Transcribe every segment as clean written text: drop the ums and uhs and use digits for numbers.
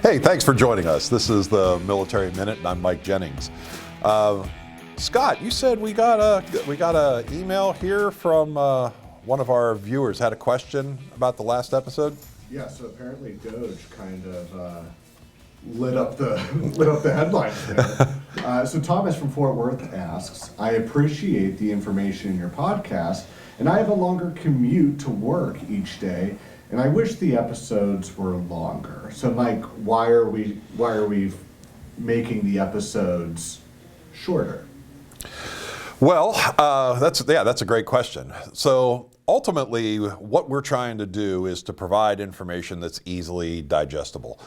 Hey, thanks for joining us. This is the Military Minute, and I'm Mike Jennings. Scott, you said we got a email here from one of our viewers. Had a question about the last episode. Yeah, so apparently Doge kind of lit up the headlines there. So Thomas from Fort Worth asks, I appreciate the information in your podcast, and I have a longer commute to work each day, and I wish the episodes were longer. So Mike, why are we making the episodes shorter? Well, that's a great question. So ultimately, what we're trying to do is to provide information that's easily digestible.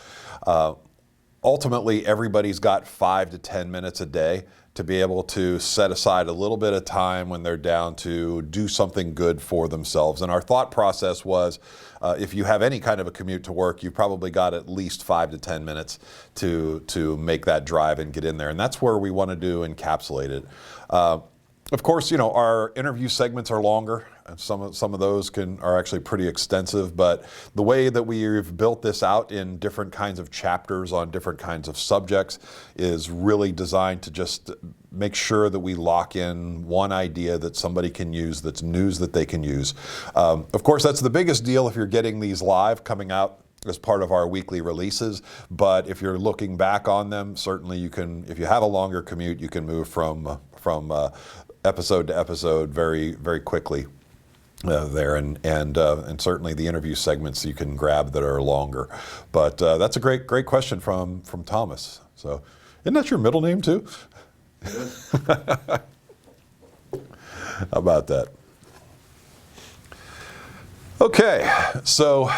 Ultimately, everybody's got 5 to 10 minutes a day to be able to set aside a little bit of time when they're down to do something good for themselves. And our thought process was, if you have any kind of a commute to work, you've probably got at least 5 to 10 minutes to make that drive and get in there. And that's where we want to encapsulate it. Of course, our interview segments are longer. And some of those are actually pretty extensive, but the way that we've built this out in different kinds of chapters on different kinds of subjects is really designed to just make sure that we lock in one idea that somebody can use, that's news that they can use. Of course, that's the biggest deal if you're getting these live coming out as part of our weekly releases, but if you're looking back on them, certainly you can, if you have a longer commute, you can move from episode to episode very, very quickly. There and certainly the interview segments you can grab that are longer, but that's a great question from Thomas. So, isn't that your middle name too? It is. How about that? Okay, so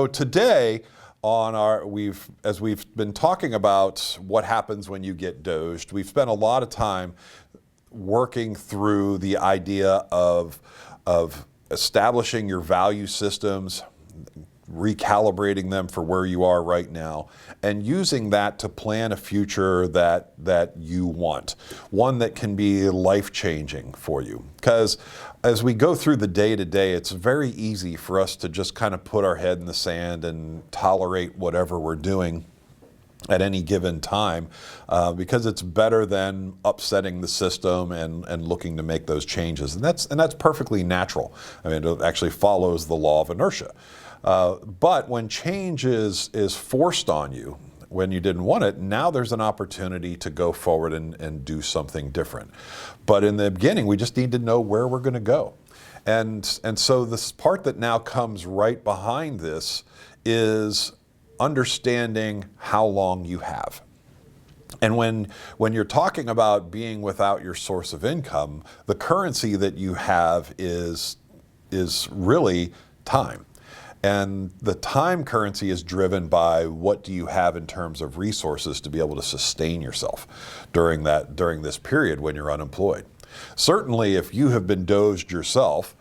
today as we've been talking about what happens when you get doged, we've spent a lot of time working through the idea of establishing your value systems, recalibrating them for where you are right now, and using that to plan a future that you want, one that can be life-changing for you. Because as we go through the day-to-day, it's very easy for us to just kind of put our head in the sand and tolerate whatever we're doing at any given time, because it's better than upsetting the system and looking to make those changes. And that's perfectly natural. I mean, it actually follows the law of inertia. But when change is forced on you, when you didn't want it, now there's an opportunity to go forward and do something different. But in the beginning, we just need to know where we're going to go. And so this part that now comes right behind this is understanding how long you have. And when you're talking about being without your source of income, the currency that you have is really time. And the time currency is driven by what do you have in terms of resources to be able to sustain yourself during this period when you're unemployed. Certainly, if you have been doged yourself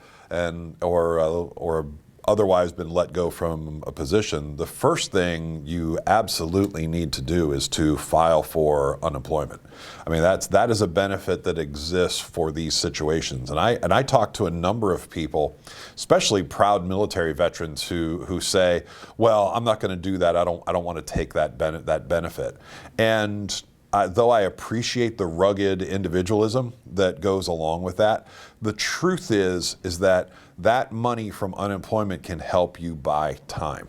or otherwise been let go from a position, the first thing you absolutely need to do is to file for unemployment. I mean, that is a benefit that exists for these situations. And I talk to a number of people, especially proud military veterans who say, well, I'm not going to do that. I don't want to take that benefit. And though I appreciate the rugged individualism that goes along with that, the truth is that money from unemployment can help you buy time.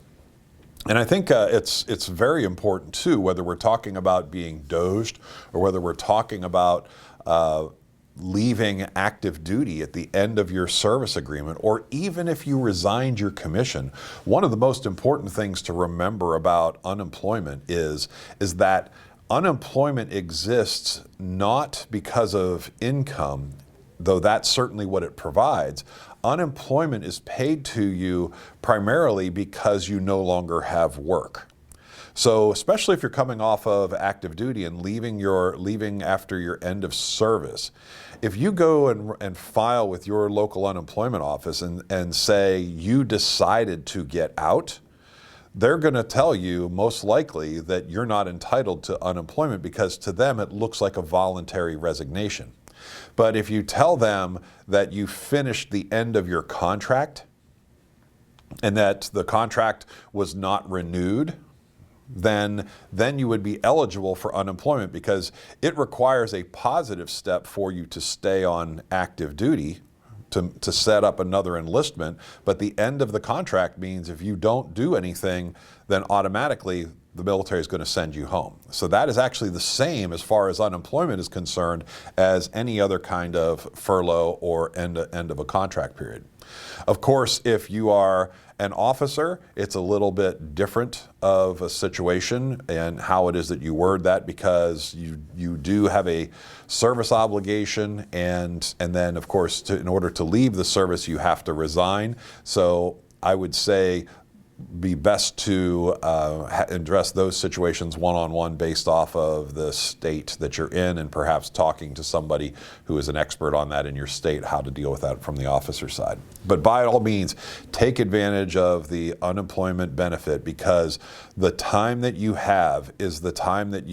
And I think it's very important too, whether we're talking about being doged or whether we're talking about leaving active duty at the end of your service agreement, or even if you resigned your commission. One of the most important things to remember about unemployment is that unemployment exists not because of income, though that's certainly what it provides. Unemployment is paid to you primarily because you no longer have work. So especially if you're coming off of active duty and leaving after your end of service, if you go and file with your local unemployment office and say you decided to get out, they're going to tell you most likely that you're not entitled to unemployment because to them it looks like a voluntary resignation. But if you tell them that you finished the end of your contract and that the contract was not renewed, then you would be eligible for unemployment, because it requires a positive step for you to stay on active duty to set up another enlistment. But the end of the contract means if you don't do anything, then automatically the military is going to send you home. So that is actually the same as far as unemployment is concerned as any other kind of furlough or end of a contract period. Of course, if you are an officer, it's a little bit different of a situation and how it is that you word that, because you do have a service obligation, and then of course in order to leave the service you have to resign. So I would say be best to address those situations one-on-one based off of the state that you're in, and perhaps talking to somebody who is an expert on that in your state, how to deal with that from the officer side. But by all means, take advantage of the unemployment benefit, because the time that you have is the time that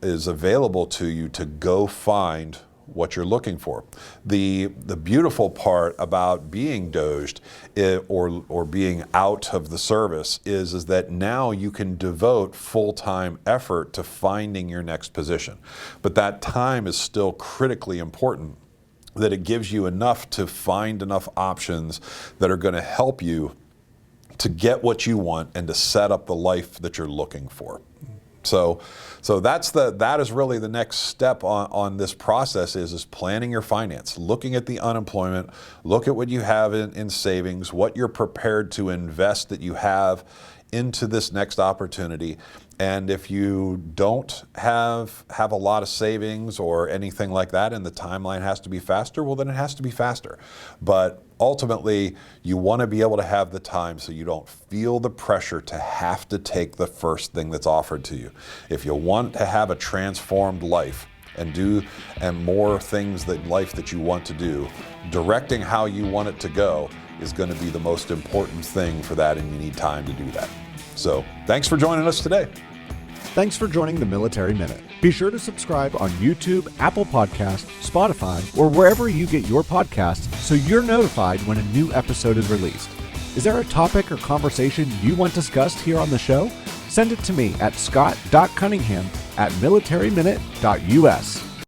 is available to you to go find what you're looking for. The beautiful part about being doged or being out of the service is that now you can devote full-time effort to finding your next position. But that time is still critically important, that it gives you enough to find enough options that are going to help you to get what you want and to set up the life that you're looking for. So that is really the next step on this process is planning your finance, looking at the unemployment, look at what you have in savings, what you're prepared to invest that you have into this next opportunity. And if you don't have a lot of savings or anything like that, and the timeline has to be faster, well, then it has to be faster. But ultimately, you want to be able to have the time so you don't feel the pressure to have to take the first thing that's offered to you. If you want to have a transformed life and more things in life that you want to do, directing how you want it to go is going to be the most important thing for that, and you need time to do that. So thanks for joining us today. Thanks for joining the Military Minute. Be sure to subscribe on YouTube, Apple Podcasts, Spotify, or wherever you get your podcasts so you're notified when a new episode is released. Is there a topic or conversation you want discussed here on the show? Send it to me at scott.cunningham@militaryminute.us.